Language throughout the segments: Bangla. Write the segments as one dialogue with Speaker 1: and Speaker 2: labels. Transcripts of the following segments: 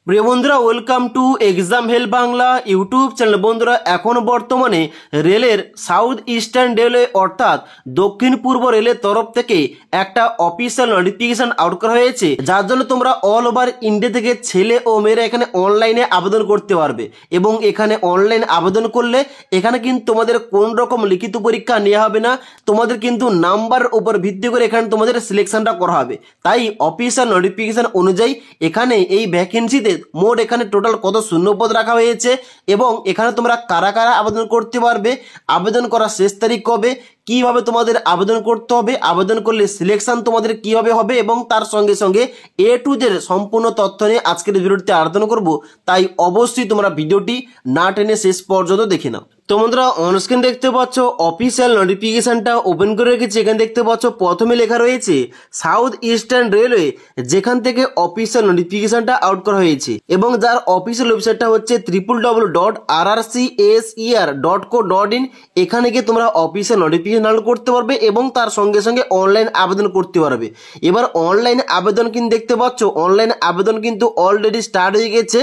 Speaker 1: প্রিয় বন্ধুরা, welcome to exam help Bangla YouTube channel. বন্ধুরা, এখন বর্তমানে রেলের সাউথ ইস্টার্ন রেলওয়ে অর্থাৎ দক্ষিণ পূর্ব রেলের তরফ থেকে একটা অফিসিয়াল নোটিফিকেশন আউট করা হয়েছে, যার জন্য তোমরা অল ওভার ইন্ডিয়া থেকে ছেলে ও মেয়েরা এখানে অনলাইনে আবেদন করতে পারবে। এবং এখানে অনলাইন আবেদন করলে এখানে কিন্তু তোমাদের কোন রকম লিখিত পরীক্ষা নেওয়া হবে না, তোমাদের কিন্তু নাম্বার উপর ভিত্তি করে এখানে তোমাদের সিলেকশনটা করা হবে। তাই অফিসিয়াল নোটিফিকেশন অনুযায়ী এখানে এই ভ্যাকেন্সিতে মোট এখানে টোটাল কত শূন্যপদ রাখা হয়েছে এবং এখানে তোমরা কারা কারা আবেদন করতে পারবে, আবেদন করার শেষ তারিখ কবে, কিভাবে তোমাদের আবেদন করতে হবে, আবেদন করলে সিলেকশন তোমাদের কিভাবে হবে এবং তার সঙ্গে সঙ্গে এ টু জেড সম্পূর্ণ তথ্য নিয়ে আজকের ভিডিওতে আলোচনা করব। তাই অবশ্যই তোমরা ভিডিওটি না টেনে শেষ পর্যন্ত দেখে নাও। তো বন্ধুরা, অনস্ক্রিন দেখতে পাচ্ছ অফিসিয়াল নোটিফিকেশনটা ওপেন করে রেখেছি। এখানে দেখতে পাচ্ছ প্রথমে লেখা রয়েছে সাউথ ইস্টার্ন রেলওয়ে, যেখান থেকে অফিসিয়াল নোটিফিকেশনটা আউট করা হয়েছে এবং যার অফিসিয়াল ওয়েবসাইটটা হচ্ছে www.rrcser.co.in। এখানে গিয়ে তোমরা অফিসিয়াল নোটিফিকেশন ডাউনলোড করতে পারবে এবং তার সঙ্গে সঙ্গে অনলাইন আবেদন করতে পারবে। এবার অনলাইন আবেদন কিন্তু দেখতে পাচ্ছ অনলাইন আবেদন কিন্তু অলরেডি স্টার্ট হয়ে গেছে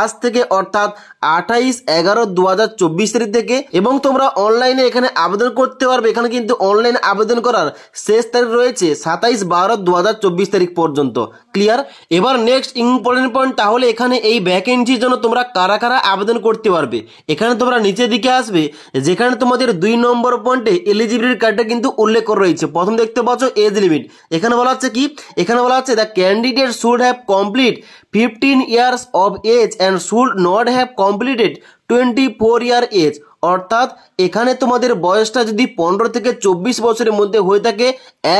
Speaker 1: আজ থেকে, অর্থাৎ 28/11/2024 তারিখ থেকে। এবং তোমরা অনলাইনে এখানে আবেদন করতে পারবে। এখানে কিন্তু অনলাইন আবেদন করার শেষ তারিখ রয়েছে 27/12/2024 তারিখ পর্যন্ত। ক্লিয়ার? এবার নেক্সট ইম্পর্টেন্ট পয়েন্ট, তাহলে এখানে এই ভ্যাকেন্সির জন্য তোমরা কারা কারা আবেদন করতে পারবে। এখানে তোমরা নিচের দিকে আসবে, যেখানে তোমাদের 2 নম্বর পয়েন্টে এলিজিবিলিটি কার্ডটা কিন্তু উল্লেখ করা রয়েছে। প্রথম দেখতে পাচ্ছ এজ লিমিট। এখানে বলা হচ্ছে কি, এখানে বলা হচ্ছে the candidate should have complete 15 years of age and should not have completed 24 year age. অর্থাৎ এখানে তোমাদের বয়সটা যদি 15 থেকে 24 বছরের মধ্যে হয়ে থাকে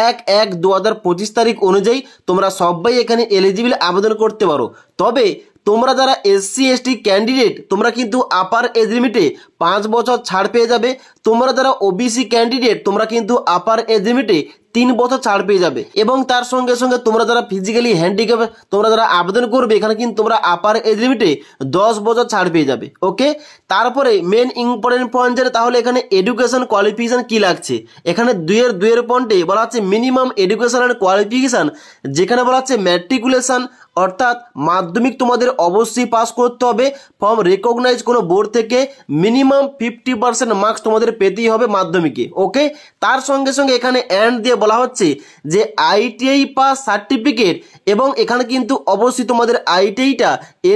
Speaker 1: 1/1/2025 তারিখ অনুযায়ী তোমরা সবাই এখানে এলিজিবল আবেদন করতে পারো। তবে তোমরা যারা SC ST ক্যান্ডিডেট তোমরা কিন্তু আপার এজ লিমিটে 5 বছর ছাড় পেয়ে যাবে। তোমরা যারা OBC ক্যান্ডিডেট তোমরা কিন্তু আপার এজ লিমিটে 3 বছর ছাড় পেয়ে যাবে। এবং তার সঙ্গে সঙ্গে তোমরা যারা ফিজিক্যালি হ্যান্ডিক্যাপ তোমরা যারা আবেদন করবে এখানে কিন্তু তোমরা আপার এজ লিমিটে 10 বছর ছাড় পেয়ে যাবে। ওকে, তারপরে মেন ইম্পর্টেন্ট পয়েন্ট যেটা, তাহলে এখানে এডুকেশন কোয়ালিফিকেশন কি লাগছে। এখানে 2 পয়েন্টে বলা হচ্ছে মিনিমাম এডুকেশন অ্যান্ড কোয়ালিফিকেশন, যেখানে বলা হচ্ছে ম্যাট্রিকুলেশন, অর্থাৎ মাধ্যমিক তোমাদের অবশ্যই পাস করতে হবে ফ্রম রেকগনাইজ কোনো বোর্ড থেকে। মিনিমাম 50% মার্কস তোমাদের পেতেই হবে মাধ্যমিকে। ওকে, তার সঙ্গে সঙ্গে এখানে অ্যান্ড দিয়ে বলা হচ্ছে যে ITI পাস সার্টিফিকেট, এবং এখানে কিন্তু অবশ্যই তোমাদের ITIটা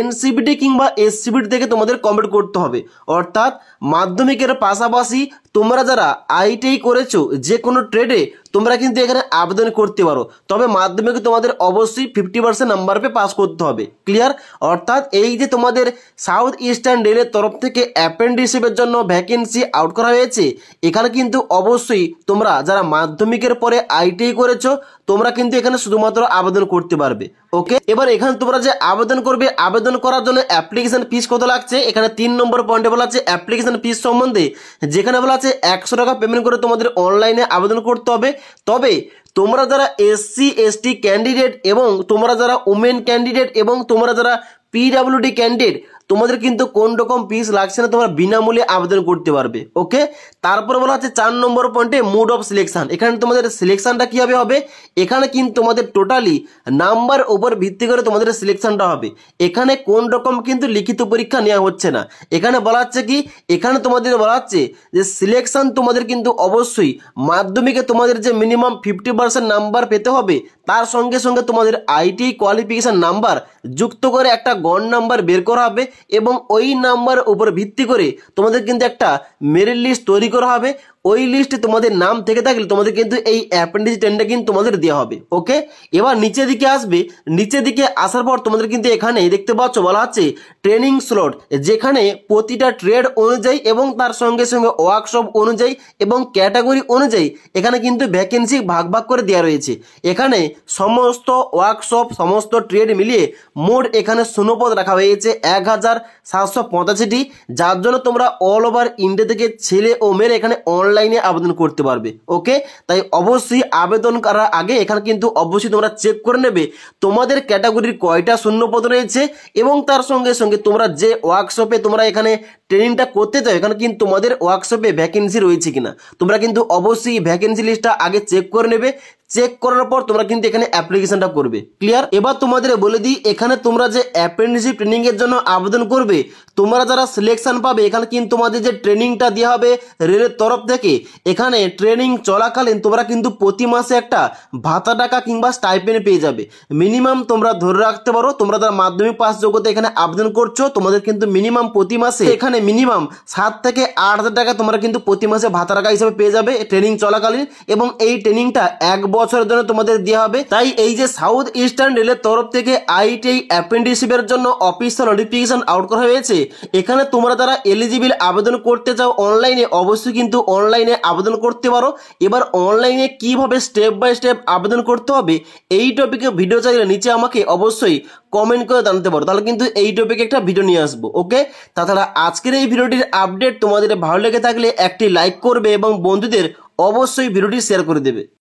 Speaker 1: NCVT কিংবা SCVT থেকে তোমাদের কমপ্লিট করতে হবে। অর্থাৎ মাধ্যমিকের পাশাপাশি তোমরা যারা ITI করেছো যে কোনো ট্রেডে তোমরা কিন্তু এখানে আবেদন করতে পারো। তবে মাধ্যমিকে তোমাদের অবশ্যই 50% নাম্বার পেয়ে পাস করতে হবে। ক্লিয়ার? অর্থাৎ এই যে তোমাদের সাউথ ইস্টার্ন রেলের তরফ থেকে অ্যাপ্রেন্টিসশিপের জন্য ভ্যাকেন্সি আউট করা হয়েছে, এখানে কিন্তু অবশ্যই তোমরা যারা মাধ্যমিকের পরে ITI করেছো তোমরা কিন্তু এখানে শুধুমাত্র আবেদন করতে পারবে। ওকে, এবার এখানে তোমরা যে আবেদন করবে, আবেদন করার জন্য অ্যাপ্লিকেশন ফিস কত লাগছে। এখানে 3 নম্বর পয়েন্টে বলা আছে অ্যাপ্লিকেশন ফিস সম্বন্ধে, যেখানে বলা আছে 100 টাকা পেমেন্ট করে তোমাদের অনলাইনে আবেদন করতে হবে। তবে তোমরা যারা SC ST ক্যান্ডিডেট এবং তোমরা যারা ওমেন ক্যান্ডিডেট এবং তোমরা যারা PWD ক্যান্ডিডেট তোমাদের কিন্তু কোন রকম ফিস লাগছে না, তোমরা বিনামূল্যে আবেদন করতে পারবে। ওকে, তারপরে বলা হচ্ছে 4 নম্বর পয়েন্টে মোড অফ সিলেকশন। এখানে তোমাদের সিলেকশনটা কিভাবে হবে, এখানে কিন্তু তোমাদের টোটালি নাম্বার উপর ভিত্তি করে তোমাদের সিলেকশনটা হবে। এখানে কোন রকম কিন্তু লিখিত পরীক্ষা নেওয়া হচ্ছে না। এখানে বলা হচ্ছে কি, এখানে তোমাদের বলা হচ্ছে যে সিলেকশন তোমাদের কিন্তু অবশ্যই মাধ্যমিকে তোমাদের যে মিনিমাম 50% নাম্বার পেতে হবে, তার সঙ্গে সঙ্গে তোমাদের ITI কোয়ালিফিকেশন নাম্বার যুক্ত করে একটা গড় নাম্বার বের করা হবে এবং ওই নাম্বার উপর ভিত্তি করে তোমাদের কিন্তু একটা মেরিট লিস্ট তৈরি করা হবে। ওই লিস্টে তোমাদের নাম থেকে থাকলে তোমাদের কিন্তু এই অ্যাপ্রেন্টিস ট্রেনটা কিন্তু তোমাদের দেওয়া হবে। ওকে, এবার নিচের দিকে আসবে, নিচের দিকে আসার পর তোমাদের কিন্তু এখানে দেখতে পাচ্ছ বলা আছে ট্রেনিং স্লট, যেখানে প্রতিটা ট্রেড অনুযায়ী এবং তার সঙ্গে সঙ্গে ওয়ার্কশপ অনুযায়ী এবং ক্যাটাগরি অনুযায়ী এখানে কিন্তু ভ্যাকেন্সি ভাগ ভাগ করে দেওয়া রয়েছে। এখানে সমস্ত ওয়ার্কশপ সমস্ত ট্রেড মিলিয়ে মোট এখানে শূন্যপদ রাখা হয়েছে 1785টি, যার জন্য তোমরা অল ওভার ইন্ডিয়া থেকে ছেলে ও মেয়েরা এখানে অনলাইনে আবেদন করতে পারবে। ওকে, তাই অবশ্যই আবেদন করার আগে এখানে কিন্তু অবশ্যই তোমরা চেক করে নেবে তোমাদের ক্যাটাগরির কয়টা শূন্যপদ রয়েছে এবং তার সঙ্গে সঙ্গে তোমরা যে ওয়ার্কশপে তোমরা এখানে ট্রেনিংটা করতে চাও এখানে কিন্তু তোমাদের ওয়ার্কশপে ভ্যাকেন্সি রয়েছে কিনা তোমরা কিন্তু অবশ্যই ভ্যাকেন্সি লিস্টটা আগে চেক করে নেবে। চেক করার পর তোমরা কিন্তু এখানে অ্যাপ্লিকেশনটা করবে। ক্লিয়ার? এবার তোমাদের বলে দিই এখানে তোমরা যে অ্যাপ্রেন্টিসশিপ ট্রেনিং এর জন্য আবেদন করবে, তোমরা যারা সিলেকশন পাবে এখানে কিন্তু তোমাদের যে ট্রেনিংটা দেওয়া হবে রেলের তরফ থেকে, এখানে ট্রেনিং চলাকালীন তোমরা কিন্তু প্রতি মাসে একটা ভাতা টাকা কিংবা স্টাইপেন্ড পেয়ে যাবে। মিনিমাম তোমরা ধরে রাখতে পারো তোমরা যারা মাধ্যমিক পাস যোগ্যতা এখানে আবেদন করছো তোমাদের কিন্তু মিনিমাম প্রতি মাসে এখানে মিনিমাম 7 থেকে 8,000 টাকা তোমরা কিন্তু প্রতি মাসে ভাতা টাকা হিসেবে পেয়ে যাবে ট্রেনিং চলাকালীন, এবং এই ট্রেনিংটা 1 বছরের জন্য তোমাদের দেওয়া হবে। তাই এই যে সাউথ ইস্টার্ন রেলের তরফ থেকে আইটিআই অ্যাপ্রেন্টিসশিপের জন্য অফিসিয়াল নোটিফিকেশন আউট করা হয়েছে। এখানে তোমরা যারা এলিজিবল আবেদন করতে চাও অনলাইনে, অবশ্যই কিন্তু অনলাইনে আবেদন করতে পারো। এবার অনলাইনে কিভাবে স্টেপ বাই স্টেপ আবেদন করতে হবে এই টপিকে ভিডিও চাইলে নিচে আমাকে অবশ্যই কমেন্ট করে জানাতে পারো, তাহলে কিন্তু এই টপিকে একটা ভিডিও নিয়ে আসবো। ওকে, তাছাড়া আজকের এই ভিডিওটির আপডেট তোমাদের ভালো লেগে থাকলে একটি লাইক করবে এবং বন্ধুদের অবশ্যই ভিডিওটি শেয়ার করে দেবে।